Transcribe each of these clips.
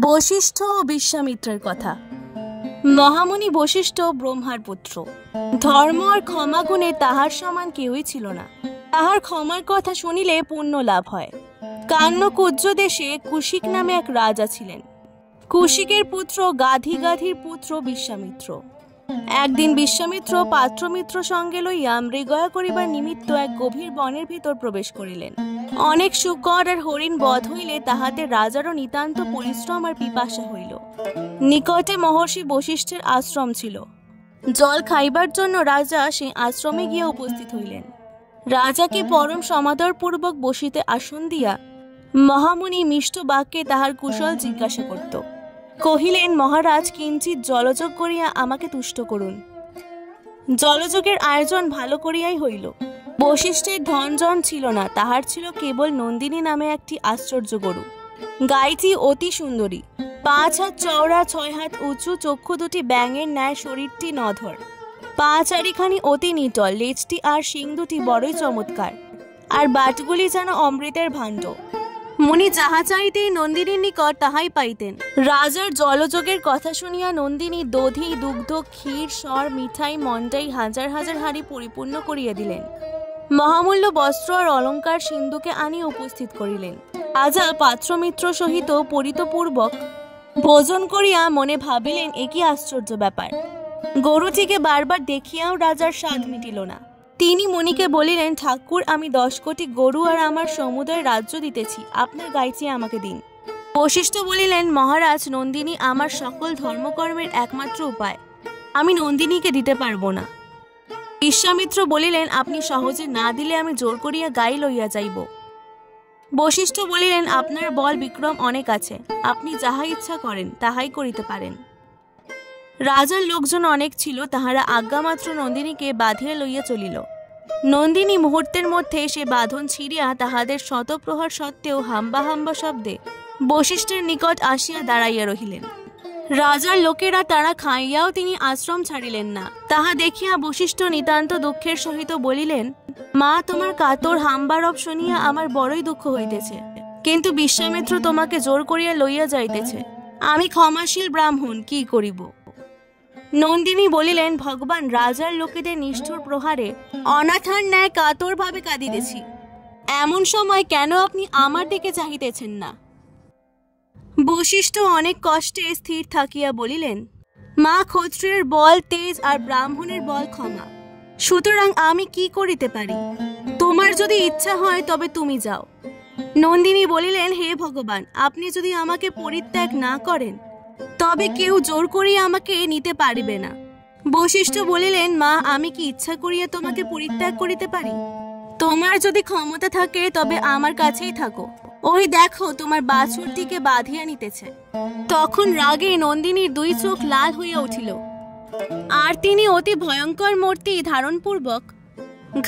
বশিষ্ঠ ও বিশ্বামিত্রের কথা। মহামুনি বশিষ্ঠ ব্রহ্মার পুত্র। ধর্ম আর ক্ষমা গুণে তাহার সমান কেউই ছিল না। তাহার ক্ষমার কথা শুনিলে পুণ্য লাভ হয়। কান্যকুজ্জ দেশে কুশিক নামে এক রাজা ছিলেন। কুশিকের পুত্র গাধির পুত্র বিশ্বামিত্র। একদিন বিশ্বামিত্র পাত্রমিত্র সঙ্গে লইয়া মৃগয়া করিবার নিমিত্ত এক গভীর বনের ভিতর প্রবেশ করিলেন। অনেক শুকর আর হরিণ বধ হইলে তাহাদের রাজারও নিতান্ত পরিশ্রম আর পিপাসা হইল। নিকটে মহর্ষি বশিষ্ঠের আশ্রম ছিল। জল খাইবার জন্য রাজা সেই আশ্রমে গিয়া উপস্থিত হইলেন। রাজাকে পরম সমাদর পূর্বক বসিতে আসন দিয়া মহামুনি মিষ্ট বাক্যে তাহার কুশল জিজ্ঞাসা করত। কহিলেন, মহারাজ, কিঞ্চিৎ জলযোগ করিয়া আমাকে তুষ্ট করুন। জলযোগের আয়োজন ভালো করিয়াই হইল। বশিষ্ঠের ধনজন ছিল না, তাহার ছিল কেবল নন্দিনী নামে একটি আশ্চর্য গরু। গাইটি অতি সুন্দরী, 5 হাত চওড়া, 6 হাত উঁচু, চক্ষু দুটি ব্যাঙের ন্যায়, শরীরটি নধর, পা চারিখানি অতি নিটল, লেজটি আর শিং দুটি বড়ই চমৎকার, আর বাটগুলি যেন অমৃতের ভাণ্ড। মুনি যাহা চাইতেই নন্দিনীর নিকট তাহাই পাইতেন। রাজার জলযোগের কথা শুনিয়া নন্দিনী দধি, দুগ্ধ, ক্ষীর, সর, মিঠাই, মন্ডাই হাজার হাজার হাড়ি পরিপূর্ণ করিয়া দিলেন। মহামূল্য বস্ত্র আর অলঙ্কার সিন্ধুকে আনিয়া উপস্থিত করিলেন। রাজা পাত্রমিত্র সহিত পরিতপূর্বক ভোজন করিয়া মনে ভাবিলেন, এ কি আশ্চর্য ব্যাপার। গরুটিকে বারবার দেখিয়াও রাজার স্বাদ মিটিল না। তিনি মুনিকে বলিলেন, ঠাকুর, আমি 10 কোটি গরু আর আমার সমুদয় রাজ্য দিতেছি, আপনার গাইটি আমাকে দিন। বশিষ্ঠ বলিলেন, মহারাজ, নন্দিনী আমার সকল ধর্মকর্মের একমাত্র উপায়, আমি নন্দিনীকে দিতে পারবো না। বিশ্বামিত্র বলিলেন, আপনি সহজে না দিলে আমি জোর করিয়া গাই লইয়া যাইব। বশিষ্ঠ বলিলেন, আপনার বল বিক্রম অনেক আছে, আপনি যাহা ইচ্ছা করেন তাহাই করিতে পারেন। রাজার লোকজন অনেক ছিল, তাহারা আজ্ঞামাত্র নন্দিনীকে বাঁধিয়া লইয়া চলিল। নন্দিনী মুহূর্তের মধ্যে সে বাঁধন ছিঁড়িয়া তাহাদের শতপ্রহার সত্ত্বেও হাম্বা হাম্বা শব্দে বশিষ্ঠের নিকট আসিয়া দাঁড়াইয়া রহিলেন। রাজার লোকেরা তারা খাইয়াও তিনি আশ্রম ছাড়িলেন না। তাহা দেখিয়া বশিষ্ঠ নিতান্ত দুঃখের সহিত বলিলেন, মা, তোমার কাতর হাম্বারব শুনিয়া আমার বড়ই দুঃখ হইতেছে, কিন্তু বিশ্বামিত্র তোমাকে জোর করিয়া লইয়া যাইতেছে। আমি ক্ষমাশীল ব্রাহ্মণ, কি করিব? নন্দিনী বলিলেন, ভগবান, রাজার লোকেদের নিষ্ঠুর প্রহারে অনাথার ন্যায় কাতর ভাবে কাঁদিতেছি। এমন সময় কেন আপনি আমার দিকে চাহিতেছেন না? বশিষ্ঠ অনেক কষ্টে স্থির থাকিয়া বলিলেন, মা, ক্ষত্রিয়ের বল তেজ আর ব্রাহ্মণের বল ক্ষমা, সুতরাং আমি কি করিতে পারি? তোমার যদি ইচ্ছা হয় তবে তুমি যাও। নন্দিনী বলিলেন, হে ভগবান, আপনি যদি আমাকে পরিত্যাগ না করেন তবে কেউ জোর করিয়া আমাকে নিতে পারিবে না। বশিষ্ঠ বলিলেন, মা, আমি কি ইচ্ছা করিয়া তোমাকে পরিত্যাগ করিতে পারি? তোমার যদি ক্ষমতা থাকে তবে আমার কাছেই থাকো। ওই দেখো, তোমার বাছুরটিকে বাঁধিয়া নিতেছে। তখন রাগে নন্দিনীর 2 চোখ লাল হইয়া উঠিল, আর তিনি অতি ভয়ঙ্কর মূর্তি ধারণপূর্বক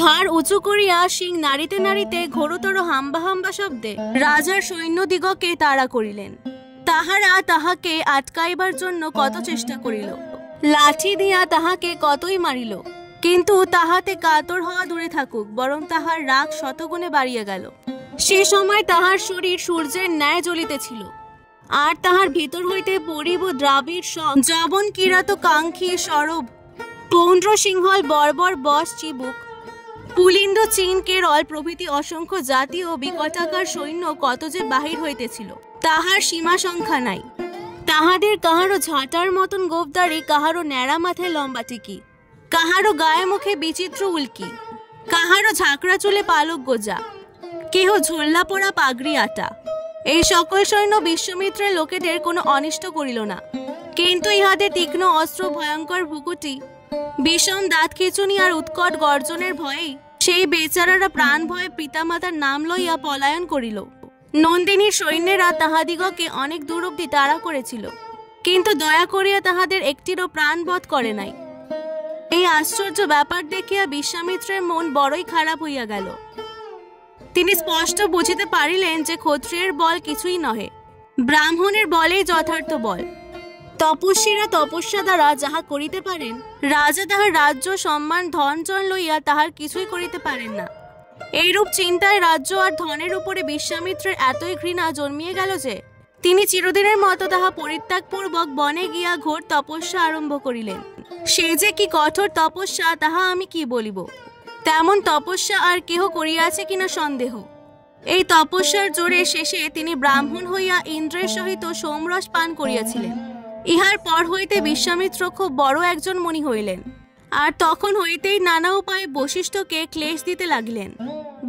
ঘাড় উঁচু করিয়া শিং নাড়িতে নাড়িতে ঘোরতর হাম্বা হাম্বা শব্দে রাজার সৈন্যদিগকে তাড়া করিলেন। তাহারা তাহাকে আটকাইবার জন্য কত চেষ্টা করিল, লাঠি দিয়া তাহাকে কতই মারিল, কিন্তু তাহাতে কাতর হওয়া দূরে থাকুক, বরং তাহার রাগ শতগুণে বাড়িয়া গেল। সে সময় তাহার শরীর সূর্যের ন্যায় জ্বলিতেছিল, আর তাহার ভিতর হইতে পরিব দ্রাবিড় সব যবন কিরাত কাঙ্ক্ষী সরব পৌন্ড্র সিংহল বর্বর বস চিবুক পুলিন্দ চীন কেরল প্রভৃতি অসংখ্য জাতি ও বিকটাকার সৈন্য কত যে বাহির হইতেছিল, তাহার সীমা সংখ্যা নাই। তাহাদের কাহারো ঝাঁটার মতন গোফদারি, কাহারো ন্যাড়া মাথায় লম্বা টিকি, কাহারো গায়ে মুখে বিচিত্র উল্কি, কাহারো ঝাঁকড়া চুলে পালক গোজা, কেহ ঝোল্লা পোড়া পাগড়ি আটা। এই সকল সৈন্য বিশ্বামিত্রের লোকেদের কোনো অনিষ্ট করিল না, কিন্তু ইহাদের তীক্ষ্ণ অস্ত্র, ভয়ঙ্কর ভুকুটি, বিষম দাঁত খিঁচুনি আর উৎকট গর্জনের ভয়েই সেই বেচারারা প্রাণ ভয়ে পিতামাতার নাম লইয়া পলায়ন করিল। নন্দিনীর সৈন্যেরা তাহাদিগকে অনেক দূর অবধি তাড়া করেছিল, কিন্তু দয়া করিয়া তাহাদের একটিরও প্রাণবধ করে নাই। এই আশ্চর্য ব্যাপার দেখিয়া বিশ্বামিত্রের মন বড়ই খারাপ হইয়া গেল। তিনি স্পষ্ট বুঝিতে পারিলেন যে ক্ষত্রিয়ের বল কিছুই নহে, ব্রাহ্মণের বলেই যথার্থ বল। তপস্বীরা তপস্যা দ্বারা যাহা করিতে পারেন, রাজা তাহার রাজ্য, সম্মান, ধন জন লইয়া তাহার কিছুই করিতে পারেন না। এইরূপ চিন্তায় রাজ্য আর ধনের উপরে বিশ্বামিত্রের এতই ঘৃণা জন্মিয়ে গেল যে তিনি চিরদিনের মতো তাহা পরিত্যাগপূর্বক বনে গিয়া ঘোর তপস্যা আরম্ভ করিলেন। সে যে কি কঠোর তপস্যা তাহা আমি কি বলিব। তেমন তপস্যা আর কেহ করিয়াছে কিনা সন্দেহ। এই তপস্যার জোরে শেষে তিনি ব্রাহ্মণ হইয়া ইন্দ্রের সহিত সোমরস পান করিয়াছিলেন। ইহার পর হইতে বিশ্বামিত্র খুব বড় একজন মুনি হইলেন, আর তখন হইতেই নানা উপায়ে বশিষ্ঠকে ক্লেশ দিতে লাগিলেন।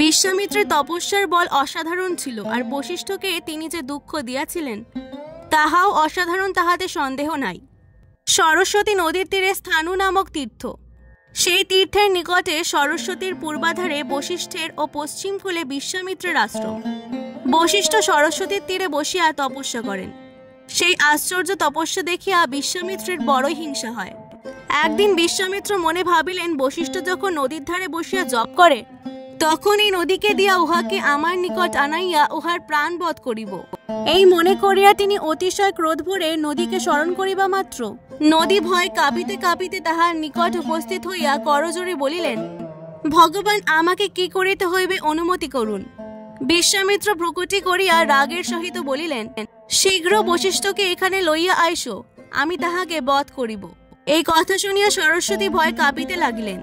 বিশ্বামিত্রের তপস্যার বল অসাধারণ ছিল, আর বশিষ্ঠকে তিনি যে দুঃখ দিয়াছিলেন তাহাও অসাধারণ, তাহাতে সন্দেহ নাই। সরস্বতী নদীর তীরে স্থানু নামক তীর্থ। সেই তীর্থের নিকটে সরস্বতীর পূর্বাধারে বশিষ্ঠের ও পশ্চিম কূলে বিশ্বামিত্রের আশ্রম। বশিষ্ঠ সরস্বতীর তীরে বসিয়া তপস্যা করেন। সেই আশ্চর্য তপস্যা দেখিয়া বিশ্বামিত্রের বড়ই হিংসা হয়। একদিন বিশ্বামিত্র মনে ভাবিলেন, বশিষ্ঠ যখন নদীর ধারে বসিয়া জপ করে, তখন এই নদীকে দিয়া উহাকে আমার নিকট আনাইয়া উহার প্রাণ বধ করিব। এই মনে করিয়া তিনি অতিশয় ক্রোধ ভরে নদীকে স্মরণ করিবা মাত্র নদী ভয় কাঁপিতে কাঁপিতে তাহার নিকট উপস্থিত হইয়া করজোড়ে বলিলেন, ভগবান, আমাকে কি করিতে হইবে অনুমতি করুন। বিশ্বামিত্র ভ্রুকুটি করিয়া রাগের সহিত বলিলেন, শীঘ্র বশিষ্ঠকে এখানে লইয়া আইসো, আমি তাহাকে বধ করিব। এই কথা শুনিয়া সরস্বতী ভয় কাঁপিতে লাগিলেন।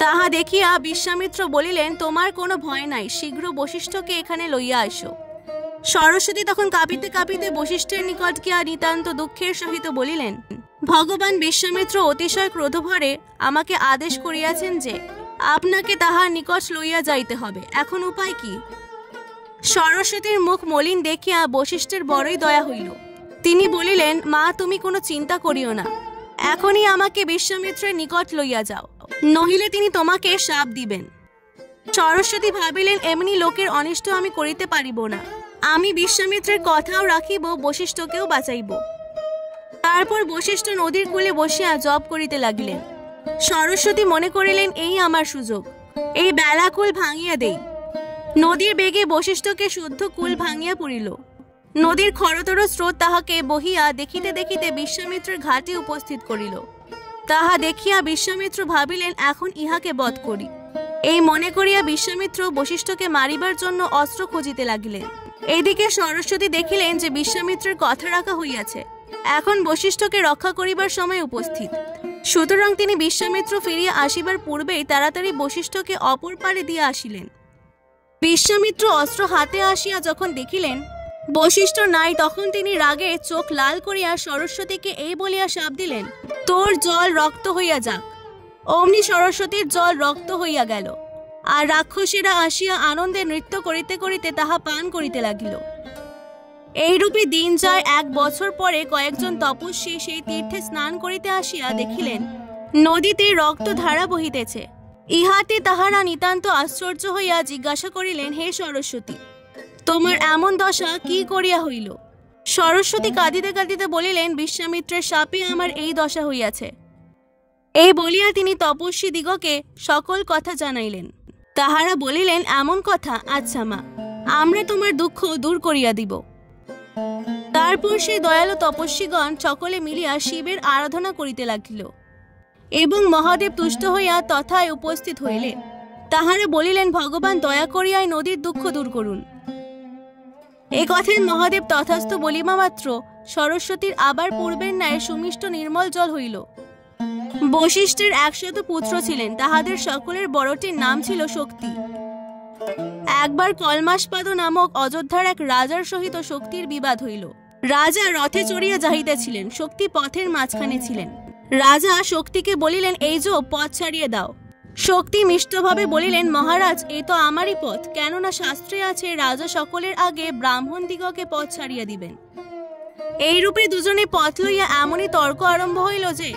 তাহা দেখিয়া বিশ্বামিত্র বলিলেন, তোমার কোনো ভয় নাই, শীঘ্র বশিষ্ঠকে এখানে লইয়া আইসো। সরস্বতী তখন কাঁপিতে কাঁপিতে বশিষ্ঠের নিকট গিয়া নিতান্ত দুঃখের সহিত বলিলেন, ভগবান, বিশ্বামিত্র অতিশয় ক্রোধভরে আমাকে আদেশ করিয়াছেন যে আপনাকে তাহার নিকট লইয়া যাইতে হবে, এখন উপায় কি? সরস্বতীর মুখ মলিন দেখিয়া বশিষ্ঠের বড়ই দয়া হইল। তিনি বলিলেন, মা, তুমি কোনো চিন্তা করিও না, এখনই আমাকে বিশ্বামিত্রের নিকট লইয়া যাও, নহিলে তিনি তোমাকে শাপ দিবেন। সরস্বতী ভাবিলেন, এমনি লোকের অনিষ্ট আমি করিতে পারিব না, আমি বিশ্বামিত্রের কথাও রাখিব, বশিষ্ঠকেও বাঁচাইব। তারপর বশিষ্ঠ নদীর কূলে বসিয়া জপ করিতে লাগিলেন। সরস্বতী মনে করিলেন, এই আমার সুযোগ, এই বেলাকুল ভাঙিয়া দেই। নদীর বেগে বশিষ্ঠকে শুদ্ধ কুল ভাঙিয়া পড়িল। নদীর খরতর স্রোত তাহাকে বহিয়া দেখিতে দেখিতে বিশ্বামিত্রের ঘাটে উপস্থিত করিল। তাহা দেখিয়া বিশ্বামিত্র ভাবিলেন, এখন ইহাকে বধ করি। এই মনে করিয়া বিশ্বামিত্র বশিষ্ঠকে মারিবার জন্য অস্ত্র খুঁজিতে লাগিলেন। এইদিকে সরস্বতী দেখিলেন যে বিশ্বামিত্রের কথা রাখা হইয়াছে, এখন বশিষ্ঠকে রক্ষা করিবার সময় উপস্থিত। সুতরাং তিনি বিশ্বামিত্র ফিরিয়া আসিবার পূর্বেই তাড়াতাড়ি বশিষ্ঠকে অপর পারে দিয়া আসিলেন। বিশ্বামিত্র অস্ত্র হাতে আসিয়া যখন দেখিলেন বশিষ্ঠ নাই, তখন তিনি রাগে চোখ লাল করিয়া সরস্বতীকে এই বলিয়া শাপ দিলেন, তোর জল রক্ত হইয়া যাক। অমনি সরস্বতীর জল রক্ত হইয়া গেল, আর রাক্ষসীরা আসিয়া আনন্দে নৃত্য করিতে করিতে তাহা পান করিতে লাগিল। এইরূপে দিন যায়। 1 বছর পরে কয়েকজন তপস্বী সেই তীর্থে স্নান করিতে আসিয়া দেখিলেন নদীতে রক্ত ধারা বহিতেছে। ইহাতে তাহারা নিতান্ত আশ্চর্য হইয়া জিজ্ঞাসা করিলেন, হে সরস্বতী, তোমার এমন দশা কি করিয়া হইল? সরস্বতী কাঁদিতে কাঁদিতে বলিলেন, বিশ্বামিত্রের শাপে আমার এই দশা হইয়াছে। এই বলিয়া তিনি তপস্বী দিগকে সকল কথা জানাইলেন। তাহারা বলিলেন, এমন কথা, আচ্ছা মা, আমরা তোমার দুঃখ দূর করিয়া দিব। তারপর সেই দয়ালু তপস্বীগণ সকলে মিলিয়া শিবের আরাধনা করিতে লাগিল এবং মহাদেব তুষ্ট হইয়া তথায় উপস্থিত হইলে তাহারা বলিলেন, ভগবান, দয়া করিয়া নদীর দুঃখ দূর করুন। এ কথায় মহাদেব তথাস্থ বলিবা মাত্র সরস্বতীর আবার পূর্বের ন্যায় সুমিষ্ট নির্মল জল হইল। বশিষ্ঠের 100 পুত্র ছিলেন, তাহাদের সকলের বড়টির নাম ছিল শক্তি। একবার কলমাসপাদ নামক অযোধ্যার এক রাজার সহিত শক্তির বিবাদ হইল। রাজা রথে চড়িয়া যাইতেছিলেন, শক্তি পথের মাঝখানে ছিলেন। রাজা শক্তিকে বলিলেন, এই যে পথ ছাড়িয়ে দাও। শক্তি মিষ্টভাবে বলিলেন, মহারাজ, এ তো আমারই পথ, কেননা শাস্ত্রে আছে রাজা সকলের আগে ব্রাহ্মণ দিগকে পথ ছাড়িয়া দিবেন। এইরূপে দুজনে পথ লইয়া এমনই তর্ক আরম্ভ হইল যে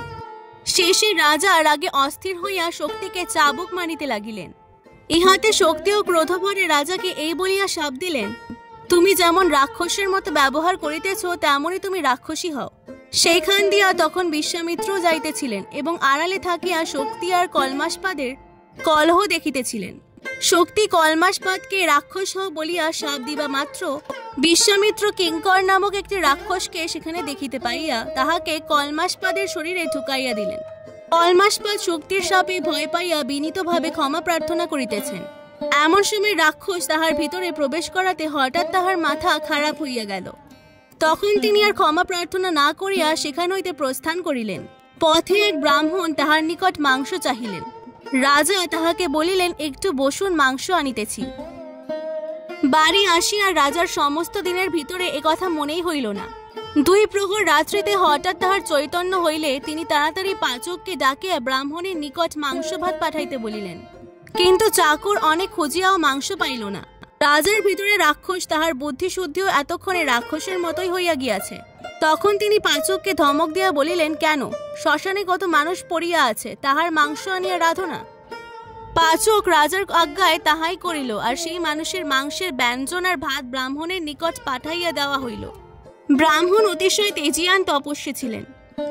শেষে রাজা রাগে অস্থির হইয়া শক্তিকে চাবুক মারিতে লাগিলেন। ইহাতে শক্তি ও ক্রোধভরে রাজাকে এই বলিয়া শাপ দিলেন, তুমি যেমন রাক্ষসের মতো ব্যবহার করিতেছ তেমনই তুমি রাক্ষসী হও। সেইখান দিয়া তখন বিশ্বামিত্র যাইতেছিলেন এবং আড়ালে থাকিয়া শক্তি আর কলমাসপাদের কলহ দেখিতেছিলেন। শক্তি কলমাসপাদকে রাক্ষস হও বলিয়া শাপ দিবা মাত্র বিশ্বামিত্র কিঙ্কর নামক একটি রাক্ষসকে সেখানে দেখিতে পাইয়া তাহাকে কলমাসপাদের শরীরে ঢুকাইয়া দিলেন। কলমাসপাদ শক্তির শাপে ভয় পাইয়া বিনীতভাবে ক্ষমা প্রার্থনা করিতেছেন। এমন সময় রাক্ষস তাহার ভিতরে প্রবেশ করাতে হঠাৎ তাহার মাথা খারাপ হইয়া গেল। তখন তিনি আর ক্ষমা প্রার্থনা না করিয়া সেখান হইতে প্রস্থান করিলেন। পথে এক ব্রাহ্মণ তাহার নিকট মাংস চাহিলেন। রাজা তাহাকে বলিলেন, একটু বসুন, মাংস আনিতেছি। বাড়ি আসিয়া রাজার সমস্ত দিনের ভিতরে একথা মনেই হইল না। 2 প্রহর রাত্রিতে হঠাৎ তাহার চৈতন্য হইলে তিনি তাড়াতাড়ি পাচককে ডাকিয়া ব্রাহ্মণের নিকট মাংস ভাত পাঠাইতে বলিলেন। কিন্তু চাকর অনেক খুঁজিয়াও মাংস পাইল না। রাজার ভিতরে রাক্ষস, তাহার বুদ্ধি শুদ্ধিও এতক্ষণে রাক্ষসের মতোই হইয়া গিয়াছে। তখন তিনি পাচককে ধমক দিয়া বলিলেন, কেন, শ্মশানে কত মানুষ পড়িয়া আছে, তাহার মাংস আনিয়া রাঁধো না। পাচক রাজার আজ্ঞায় তাহাই করিল, আর সেই মানুষের মাংসের ব্যঞ্জন আর ভাত ব্রাহ্মণের নিকট পাঠাইয়া দেওয়া হইল। ব্রাহ্মণ অতিশয় তেজিয়ান তপস্বী ছিলেন।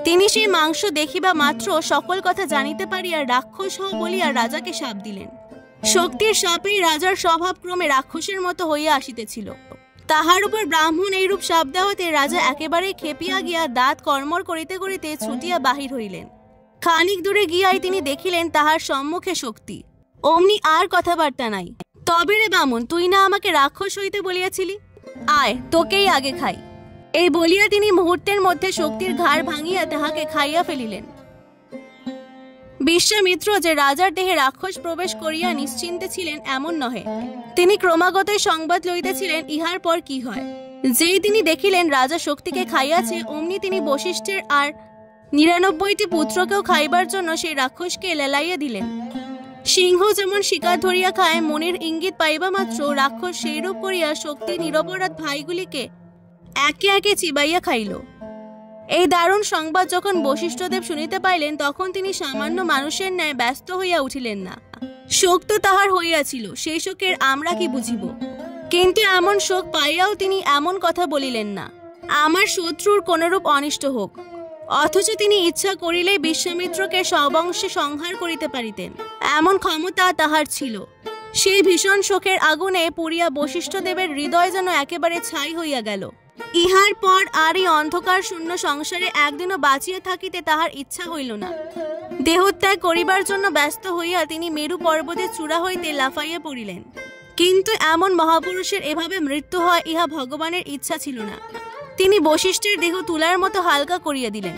তিনি সেই মাংস দেখিবা মাত্র সকল কথা জানিতে পারিয়া রাক্ষস হও বলিয়া রাজাকে শাপ দিলেন। শক্তির শাপেই রাজার স্বভাব ক্রমে রাক্ষসের মতো হইয়া আসিতেছিল। তাহার উপর ব্রাহ্মণ এইরূপ শাপ দেওয়াতে রাজা একেবারে খেপিয়া গিয়া দাঁত কর্মর করিতে করিতে ছুটিয়া বাহির হইলেন। খানিক দূরে গিয়াই তিনি দেখিলেন তাহার সম্মুখে শক্তি। অমনি আর কথাবার্তা নাই। তবে রে বামুন, তুই না আমাকে রাক্ষস হইতে বলিয়াছিলি? আয়, তোকেই আগে খাই। এই বলিয়া তিনি মুহূর্তের মধ্যে শক্তির ঘাড় ভাঙিয়া তাহাকে খাইয়া ফেলিলেন। বিশ্বামিত্র যে রাজার দেহে রাক্ষস প্রবেশ করিয়া নিশ্চিন্তে ছিলেন এমন নহে। তিনি ক্রমাগতই সংবাদ লইতেছিলেন ইহার পর কি হয়। যেই তিনি দেখিলেন রাজা শক্তিকে খাইয়াছে, অমনি তিনি বশিষ্ঠের আর 99টি পুত্রকেও খাইবার জন্য সেই রাক্ষসকে লেলাইয়া দিলেন। সিংহ যেমন শিকার ধরিয়া খায়, মনের ইঙ্গিত পাইবা মাত্র রাক্ষস সেইরূপ করিয়া শক্তি নিরপরাধ ভাইগুলিকে একে একে চিবাইয়া খাইল। এই দারুণ সংবাদ যখন বশিষ্ঠদেব শুনিতে পাইলেন, তখন তিনি সামান্য মানুষের ন্যায় ব্যস্ত হইয়া উঠিলেন না। শোক তো তাহার হইয়াছিল, সেই শোকের আমরা কি বুঝিব। কিন্তু এমন শোক পাইয়াও তিনি এমন কথা বলিলেন না, আমার শত্রুর কোনরূপ অনিষ্ট হোক। অথচ তিনি ইচ্ছা করিলেই বিশ্বামিত্রকে সবংশে সংহার করিতে পারিতেন, এমন ক্ষমতা তাহার ছিল। সেই ভীষণ শোকের আগুনে পুড়িয়া বশিষ্ঠদেবের হৃদয় যেন একেবারে ছাই হইয়া গেল। ইহার পর আর এই অন্ধকার শূন্য সংসারে একদিনও বাঁচিয়া থাকিতে তাহার ইচ্ছা হইল না। দেহত্যাগ করিবার জন্য ব্যস্ত হইয়া তিনি মেরু পর্বতের চূড়া হইতে লাফাইয়া পড়িলেন। কিন্তু এমন মহাপুরুষের এভাবে মৃত্যু হয় ইহা ভগবানের ইচ্ছা ছিল না। তিনি বশিষ্ঠের দেহ তুলার মতো হালকা করিয়া দিলেন।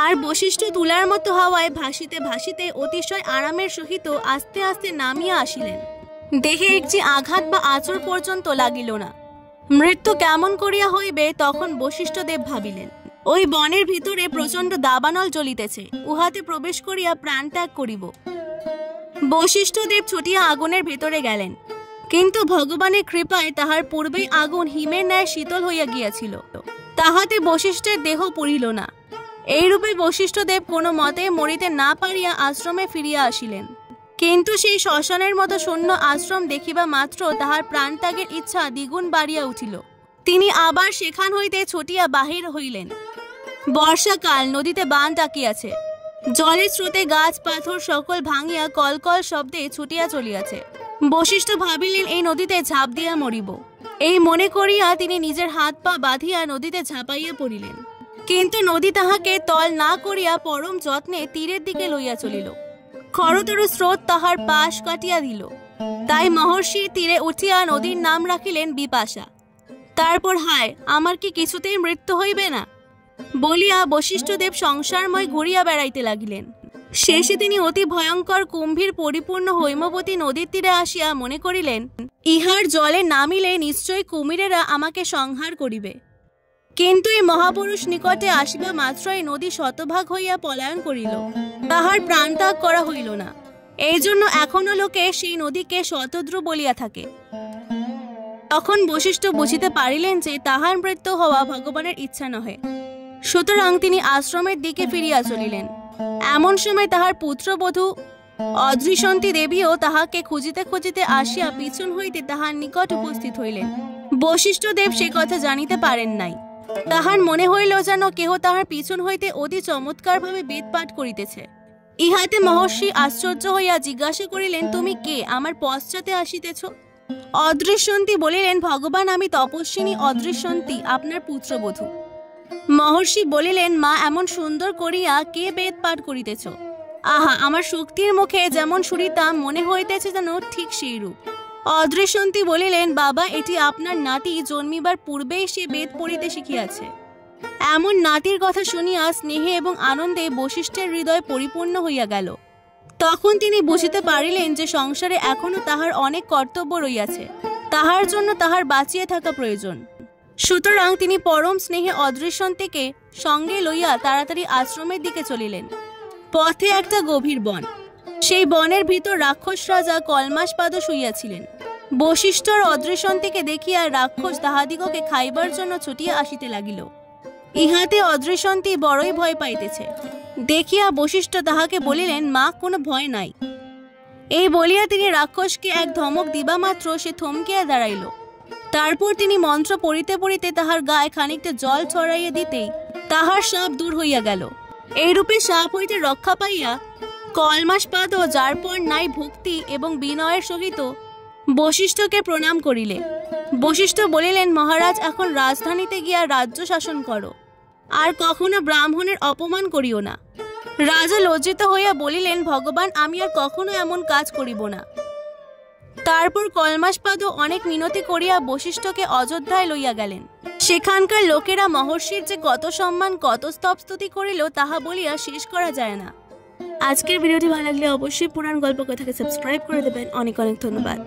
আর বশিষ্ঠ তুলার মতো হাওয়ায় ভাসিতে ভাসিতে অতিশয় আরামের সহিত আস্তে আস্তে নামিয়া আসিলেন। দেহে একটি আঘাত বা আঁচড় পর্যন্ত লাগিল না। মৃত্যু কেমন করিয়া হইবে তখন বশিষ্ঠদেব ভাবিলেন। ওই বনের ভিতরে প্রচন্ড দাবানল জ্বলিতেছে, উহাতে প্রবেশ করিয়া প্রাণ ত্যাগ করিব। বশিষ্ঠদেব ছুটিয়া আগুনের ভিতরে গেলেন, কিন্তু ভগবানের কৃপায় তাহার পূর্বেই আগুন হিমের ন্যায় শীতল হইয়া গিয়াছিল। তাহাতে বশিষ্ঠের দেহ পুড়িল না। এইরূপে বশিষ্ঠদেব কোনো মতে মরিতে না পারিয়া আশ্রমে ফিরিয়া আসিলেন। কিন্তু সেই শ্মশানের মতো শূন্য আশ্রম দেখিবা মাত্র তাহার প্রাণত্যাগের ইচ্ছা দ্বিগুণ বাড়িয়া উঠিল। তিনি আবার সেখান হইতে ছুটিয়া বাহির হইলেন। বর্ষাকাল, নদীতে বান ডাকিয়াছে। জলের স্রোতে গাছ পাথর সকল ভাঙিয়া কলকল শব্দে ছুটিয়া চলিয়াছে। বশিষ্ঠ ভাবিলেন এই নদীতে ঝাঁপ দিয়া মরিব। এই মনে করিয়া তিনি নিজের হাত পা বাঁধিয়া নদীতে ঝাঁপাইয়া পড়িলেন। কিন্তু নদী তাহাকে তল না করিয়া পরম যত্নে তীরের দিকে লইয়া চলিল। খরতর স্রোত তাহার পাশ কাটিয়া দিল। তাই মহর্ষি তীরে উঠিয়া নদীর নাম রাখিলেন বিপাশা। তারপর হায়, আমার কি কিছুতেই মৃত্যু হইবে না বলিয়া বশিষ্ঠদেব সংসারময় ঘুরিয়া বেড়াইতে লাগিলেন। শেষে তিনি অতি ভয়ঙ্কর কুম্ভীর পরিপূর্ণ হৈমবতী নদীর তীরে আসিয়া মনে করিলেন, ইহার জলে নামিলে নিশ্চয় কুমিরেরা আমাকে সংহার করিবে। কিন্তু এই মহাপুরুষ নিকটে আসিবা মাত্রই নদী শতভাগ হইয়া পলায়ন করিল, তাহার প্রাণত্যাগ করা হইল না। এই জন্য এখনো লোকে সেই নদীকে শতদ্রু বলিয়া থাকে। তখন বশিষ্ঠ বুঝিতে পারিলেন যে তাহার মৃত্যু হওয়া ভগবানের ইচ্ছা নহে। সুতরাং তিনি আশ্রমের দিকে ফিরিয়া চলিলেন। এমন সময় তাহার পুত্রবধূ অদৃশন্তী দেবীও তাহাকে খুঁজিতে খুঁজিতে আসিয়া পিছন হইতে তাহার নিকট উপস্থিত হইলেন। বশিষ্ঠদেব সে কথা জানিতে পারেন নাই। তাহার মনে হইল যেন কেহ তাহার পিছন হইতে অতি চমৎকার ভাবে বেদ পাঠ করিতেছে। ইহাতে মহর্ষি আশ্চর্য হইয়া জিজ্ঞাসা করিলেন, তুমি কে, আমার পশ্চাতে আসিতেছ? অদৃশ্যন্তী বলিলেন, ভগবান, আমি তপস্বিনী অদৃশ্যন্তী, আপনার পুত্রবধূ। মহর্ষি বলিলেন, মা, এমন সুন্দর করিয়া কে বেদ পাঠ করিতেছ? আহা, আমার শক্তির মুখে যেমন শুনিতাম মনে হইতেছে যেন ঠিক সেই রূপ। অদৃশ্যন্তী বলিলেন, বাবা, এটি আপনার নাতি জন্মিবার পূর্বেই সে বেদ পড়িতে শিখিয়াছে। এমন নাতির কথা শুনিয়া স্নেহে এবং আনন্দে বশিষ্ঠের হৃদয় পরিপূর্ণ হইয়া গেল। তখন তিনি বুঝিতে পারিলেন যে সংসারে এখনো তাহার অনেক কর্তব্য রইয়াছে, তাহার জন্য তাহার বাঁচিয়া থাকা প্রয়োজন। সুতরাং তিনি পরম স্নেহে অদৃশ্যন্তীকে সঙ্গে লইয়া তাড়াতাড়ি আশ্রমের দিকে চলিলেন। পথে একটা গভীর বন, সেই বনের ভিতর রাক্ষস রাজা কলমাসপাদ শুইয়াছিলেন। বশিষ্ঠ আর অদৃশ্যন্তীকে দেখিয়া রাক্ষস তাহাদিগকে খাইবার জন্য ছুটিয়া আসিতে লাগিল। ইহাতে অদৃশ্যন্তী বড়ই ভয় পাইতেছে। দেখিয়া বশিষ্ঠ তাহাকে বলিলেন, মা, কোনো ভয় নাই। এই বলিয়া তিনি রাক্ষসকে এক ধমক দিবা মাত্র সে থমকিয়া দাঁড়াইল। তারপর তিনি মন্ত্র পড়িতে পড়িতে তাহার গায়ে খানিকটা জল ছড়াইয়া দিতেই তাহার সাপ দূর হইয়া গেল। এইরূপে সাপ হইতে রক্ষা পাইয়া কলমাসপাদ, যার পর নাই ভক্তি এবং বিনয়ের সহিত বশিষ্ঠকে প্রণাম করিলে। বশিষ্ঠ বলিলেন, মহারাজ, এখন রাজধানীতে গিয়া রাজ্য শাসন করো, আর কখনো ব্রাহ্মণের অপমান করিও না। রাজা লজ্জিত হইয়া বলিলেন, ভগবান, আমি আর কখনো এমন কাজ করিব না। তারপর কলমাসপাদ অনেক মিনতি করিয়া বশিষ্ঠকে অযোধ্যায় লইয়া গেলেন। সেখানকার লোকেরা মহর্ষির যে কত সম্মান, কত স্তবস্তুতি করিল, তাহা বলিয়া শেষ করা যায় না। আজকের ভিডিওটি ভালো লাগলে অবশ্যই পুরাণ গল্প কথাকে সাবস্ক্রাইব করে দেবেন। অনেক অনেক ধন্যবাদ।